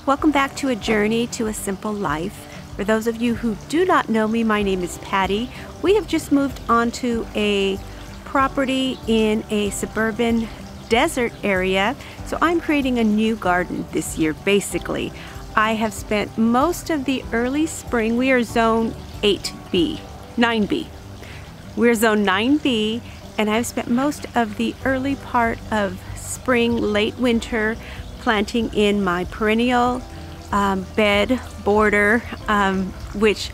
Welcome back to A Journey to a Simple Life. For those of you who do not know me, my name is Patty. We have just moved onto a property in a suburban desert area, so I'm creating a new garden this year. Basically, I have spent most of the early spring. We are zone 9B. We're zone 9B, and I've spent most of the early part of spring, late winter, planting in my perennial bed border, which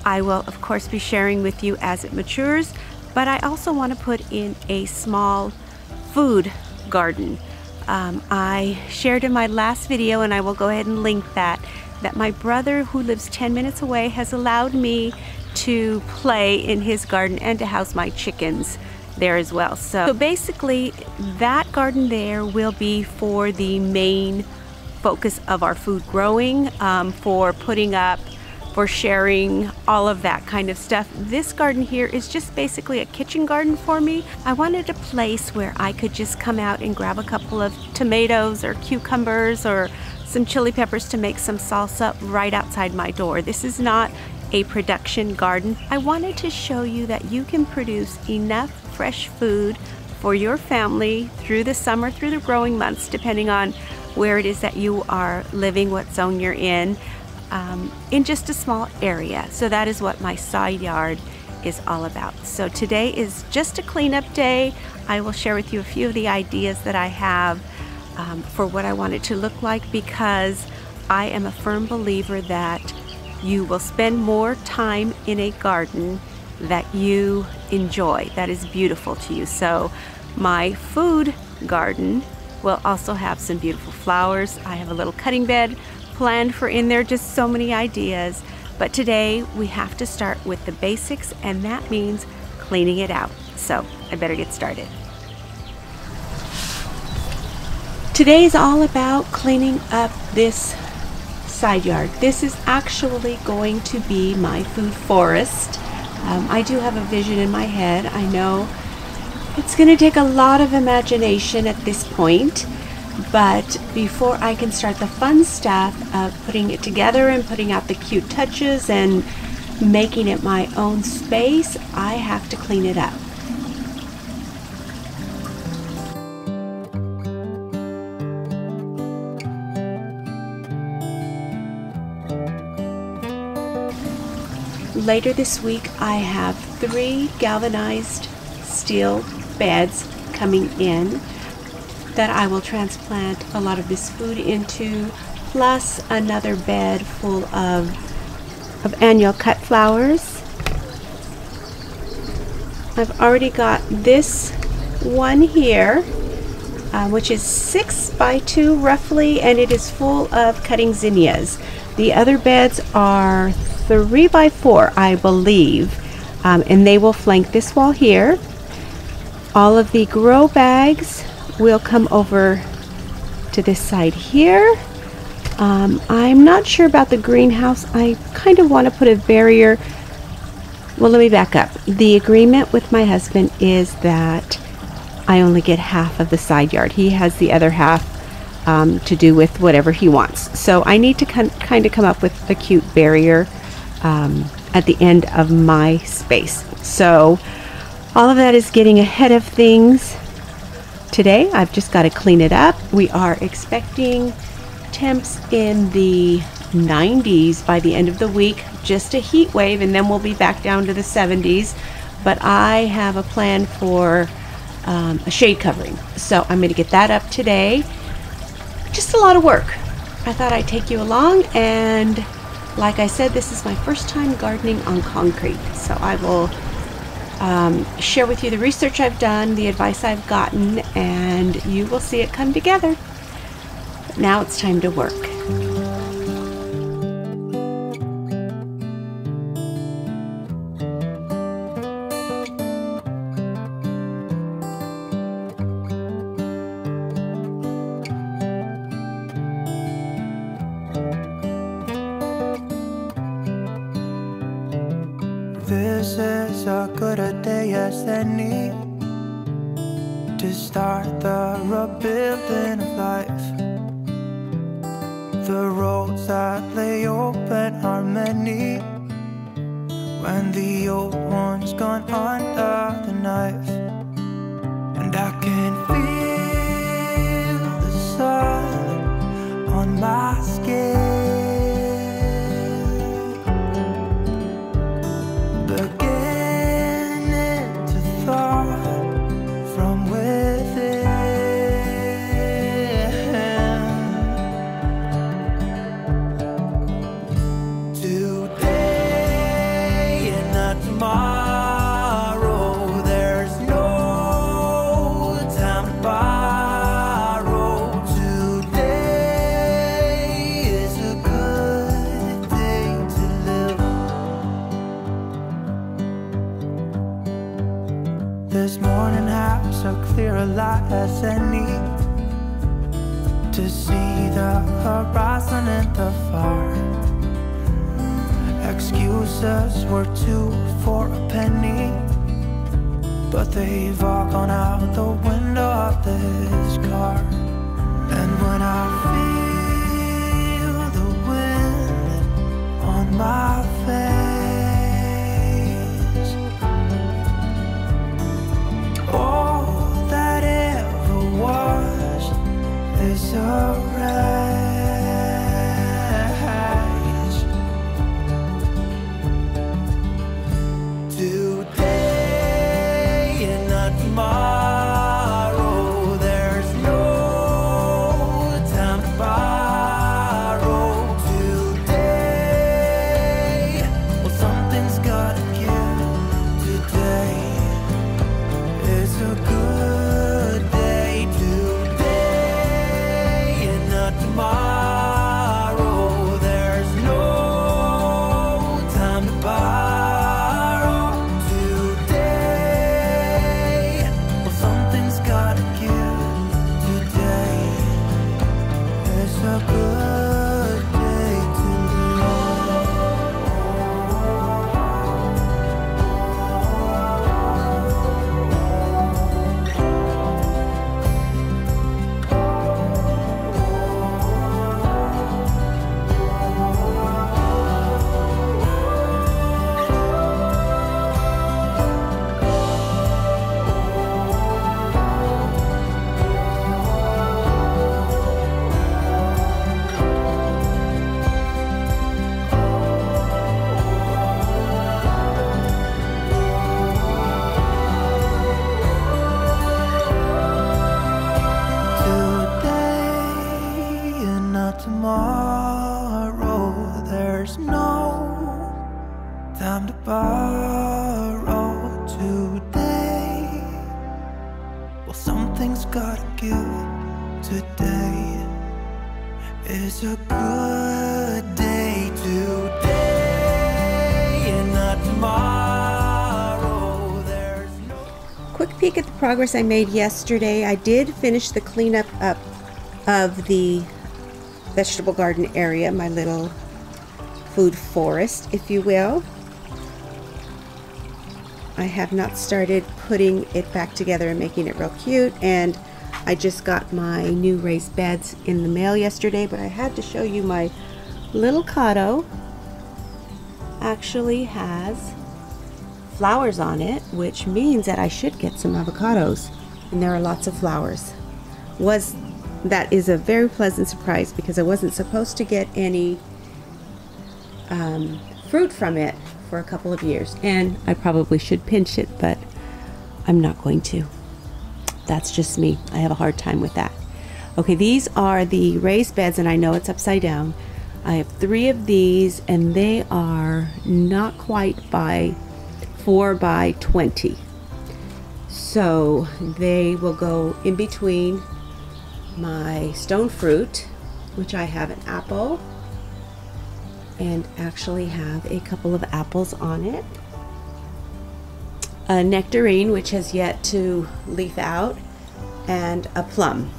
I will of course be sharing with you as it matures. But I also want to put in a small food garden. I shared in my last video, and I will go ahead and link that my brother, who lives 10 minutes away, has allowed me to play in his garden and to house my chickens there as well. So basically that garden there will be for the main focus of our food growing, for putting up, for sharing, all of that kind of stuff. This garden here is just basically a kitchen garden for me. I wanted a place where I could just come out and grab a couple of tomatoes or cucumbers or some chili peppers to make some salsa right outside my door. This is not a production garden. I wanted to show you that you can produce enough fresh food for your family through the summer, through the growing months, depending on where it is that you are living, what zone you're in just a small area. So that is what my side yard is all about. So today is just a cleanup day. I will share with you a few of the ideas that I have for what I want it to look like, because I am a firm believer that you will spend more time in a garden that you enjoy, that is beautiful to you. So my food garden will also have some beautiful flowers. I have a little cutting bed planned for in there, just so many ideas. But today we have to start with the basics, and that means cleaning it out. So I better get started. Today is all about cleaning up this side yard. This is actually going to be my food forest. I do have a vision in my head. I know it's going to take a lot of imagination at this point, but before I can start the fun stuff of putting it together and putting out the cute touches and making it my own space, I have to clean it up. Later this week, I have 3 galvanized steel beds coming in that I will transplant a lot of this food into, plus another bed full of annual cut flowers. I've already got this one here, which is 6 by 2 roughly, and it is full of cutting zinnias. The other beds are 3 by 4, I believe, and they will flank this wall here. All of the grow bags will come over to this side here. I'm not sure about the greenhouse. I kind of want to put a barrier. Well, let me back up. The agreement with my husband is that I only get half of the side yard. He has the other half to do with whatever he wants. So I need to kind of come up with a cute barrier at the end of my space. So all of that is getting ahead of things. Today I've just got to clean it up. We are expecting temps in the 90s by the end of the week, just a heat wave, and then we'll be back down to the 70s. But I have a plan for a shade covering, so I'm going to get that up today. Just a lot of work. I thought I'd take you along, and like I said, this is my first time gardening on concrete, so I will share with you the research I've done, the advice I've gotten, and you will see it come together. But now it's time to work. This is as good a day as any to start the rebuilding of life. The roads that lay open are many when the old one's gone under the knife. And I can feel the sun on my skin, beginning to thaw from within. Today and not tomorrow, there's no time to borrow. Today is a good day to live. This morning has so clear a light as any to see the horizon in the far. Excuses were 2 for a penny, but they've all gone out the window of this car. And when I feel the wind on my face, all that ever was is a wreck. Today and not tomorrow, there's no time to borrow. Today, well, something's gotta give. Today is a good day. Today and not tomorrow, there's no time to borrow. Tomorrow, there's no time to borrow. Today, well, something's gotta give. Today is a good day. Today and not tomorrow, there's no. Quick peek at the progress I made yesterday. I did finish the cleanup up of the vegetable garden area, my little food forest, if you will. I have not started putting it back together and making it real cute, and I just got my new raised beds in the mail yesterday, but I had to show you my little cotto actually has flowers on it, which means that I should get some avocados, and there are lots of flowers. That is a very pleasant surprise because I wasn't supposed to get any fruit from it for a couple of years, and I probably should pinch it, but I'm not going to. That's just me. I have a hard time with that. Okay, these are the raised beds, and I know it's upside down. I have 3 of these, and they are not quite by 4 by 20. So they will go in between my stone fruit, which I have an apple, and actually have a couple of apples on it, a nectarine, which has yet to leaf out, and a plum.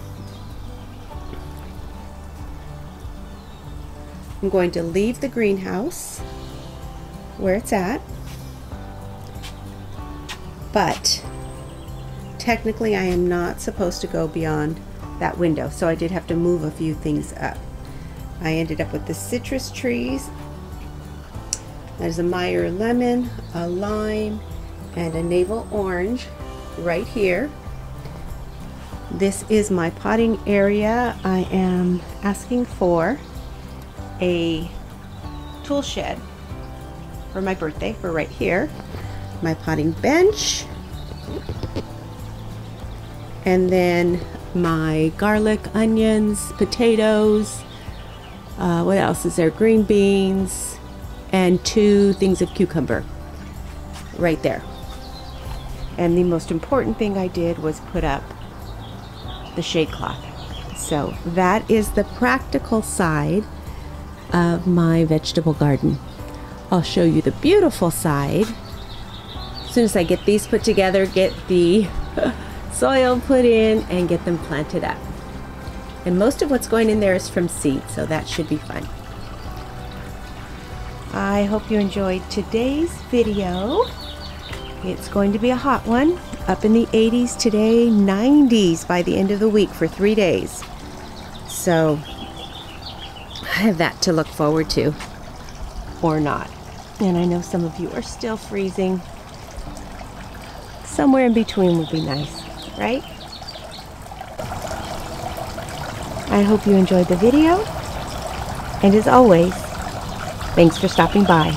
I'm going to leave the greenhouse where it's at, but technically I am not supposed to go beyond that window, so I did have to move a few things up. I ended up with the citrus trees. There's a Meyer lemon, a lime, and a navel orange right here. This is my potting area. I am asking for a tool shed for my birthday for right here. My potting bench. And then my garlic, onions, potatoes, what else is there? Green beans, and 2 things of cucumber right there. And the most important thing I did was put up the shade cloth. So that is the practical side of my vegetable garden. I'll show you the beautiful side as soon as I get these put together, get the soil put in, and get them planted up. And most of what's going in there is from seed, so that should be fun. I hope you enjoyed today's video. It's going to be a hot one. Up in the 80s today, 90s by the end of the week for 3 days. So I have that to look forward to, or not. And I know some of you are still freezing. Somewhere in between would be nice, right? I hope you enjoyed the video. And as always, thanks for stopping by.